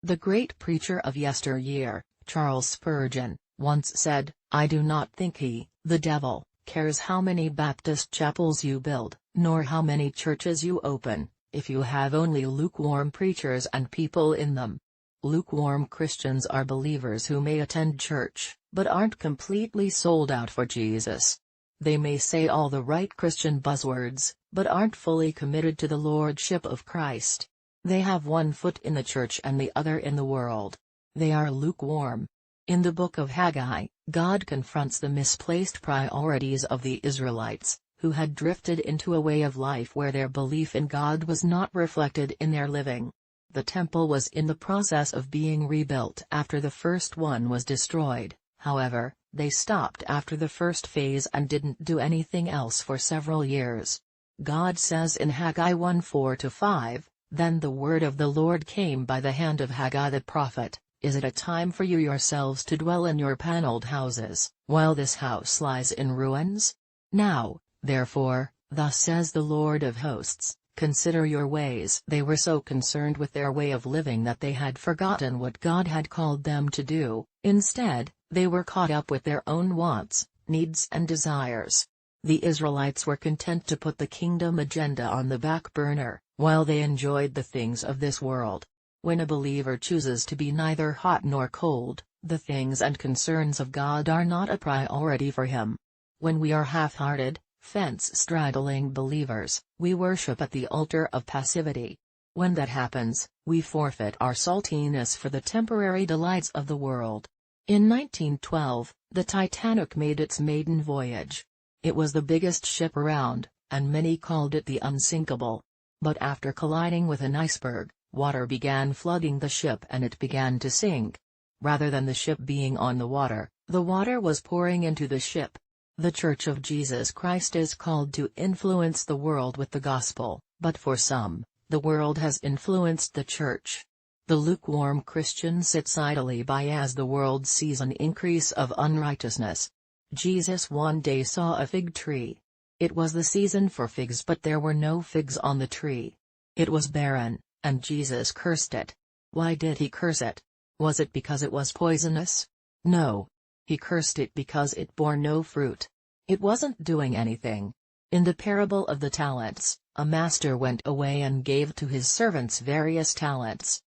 The great preacher of yesteryear, Charles Spurgeon, once said, "I do not think he, the devil, cares how many Baptist chapels you build, nor how many churches you open, if you have only lukewarm preachers and people in them." Lukewarm Christians are believers who may attend church, but aren't completely sold out for Jesus. They may say all the right Christian buzzwords, but aren't fully committed to the lordship of Christ. They have one foot in the church and the other in the world. They are lukewarm. In the book of Haggai, God confronts the misplaced priorities of the Israelites, who had drifted into a way of life where their belief in God was not reflected in their living. The temple was in the process of being rebuilt after the first one was destroyed. However, they stopped after the first phase and didn't do anything else for several years. God says in Haggai 1:4-5, "Then the word of the Lord came by the hand of Haggai the prophet, Is it a time for you yourselves to dwell in your paneled houses, while this house lies in ruins? Now, therefore, thus says the Lord of hosts, consider your ways." They were so concerned with their way of living that they had forgotten what God had called them to do. Instead, they were caught up with their own wants, needs and desires. The Israelites were content to put the kingdom agenda on the back burner, while they enjoyed the things of this world. When a believer chooses to be neither hot nor cold, the things and concerns of God are not a priority for him. When we are half-hearted, fence-straddling believers, we worship at the altar of passivity. When that happens, we forfeit our saltiness for the temporary delights of the world. In 1912, the Titanic made its maiden voyage. It was the biggest ship around, and many called it the unsinkable. But after colliding with an iceberg, water began flooding the ship and it began to sink. Rather than the ship being on the water was pouring into the ship. The Church of Jesus Christ is called to influence the world with the gospel, but for some, the world has influenced the church. The lukewarm Christian sits idly by as the world sees an increase of unrighteousness. Jesus one day saw a fig tree. It was the season for figs, but there were no figs on the tree. It was barren, and Jesus cursed it. Why did he curse it? Was it because it was poisonous? No. He cursed it because it bore no fruit. It wasn't doing anything. In the parable of the talents, a master went away and gave to his servants various talents.